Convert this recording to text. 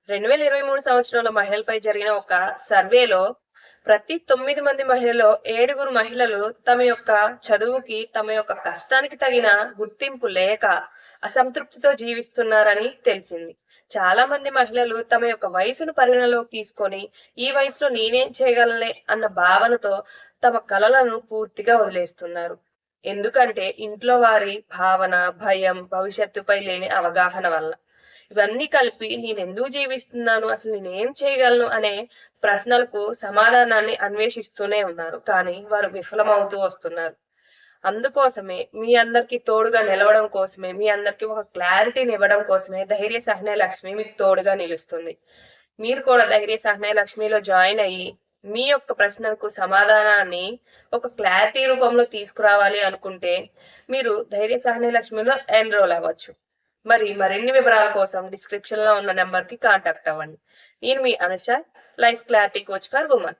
2023 సంవత్సరంలో మహిళలపై జరిగిన ఒక సర్వేలో ప్రతి 9 మంది మహిళల్లో 7 మహిళలు తమ యొక్క చదువుకి, తమ యొక్క కష్టానికి తగిన గుర్తింపు లేక అసంతృప్తితో జీవిస్తున్నారని తెలిసింది. చాలా మంది మహిళలు తమ యొక్క వయసును పరిగణలోకి తీసుకొని ఈ వయసులో నేనేం చేయగలనే అన్న భావనతో తమ కలలను పూర్తిగా వదిలేస్తున్నారు. ఎందుకంటే ఇంట్లో వారి భావన, భయం, భవిష్యత్తుపై లేని అవగాహన వల్ల. ఇవన్నీ కలిపి నేనెందుకు జీవిస్తున్నాను, అసలు నేనేం చేయగలను అనే ప్రశ్నలకు సమాధానాన్ని అన్వేషిస్తూనే ఉన్నారు. కానీ వారు విఫలమవుతూ వస్తున్నారు. అందుకోసమే మీ అందరికి తోడుగా నిలవడం కోసమే, మీ అందరికి ఒక క్లారిటీని ఇవ్వడం కోసమే ధైర్య సహనే లక్ష్మి మీకు తోడుగా నిలుస్తుంది. మీరు కూడా ధైర్య సహనే లక్ష్మిలో జాయిన్ అయ్యి మీ యొక్క ప్రశ్నలకు సమాధానాన్ని ఒక క్లారిటీ రూపంలో తీసుకురావాలి అనుకుంటే మీరు ధైర్య సహనే లక్ష్మిలో ఎన్రోల్ అవ్వచ్చు. మరిన్ని వివరాల కోసం డిస్క్రిప్షన్ లో ఉన్న నెంబర్ కి కాంటాక్ట్ అవ్వండి. నేను మీ Anusha, life clarity coach for women.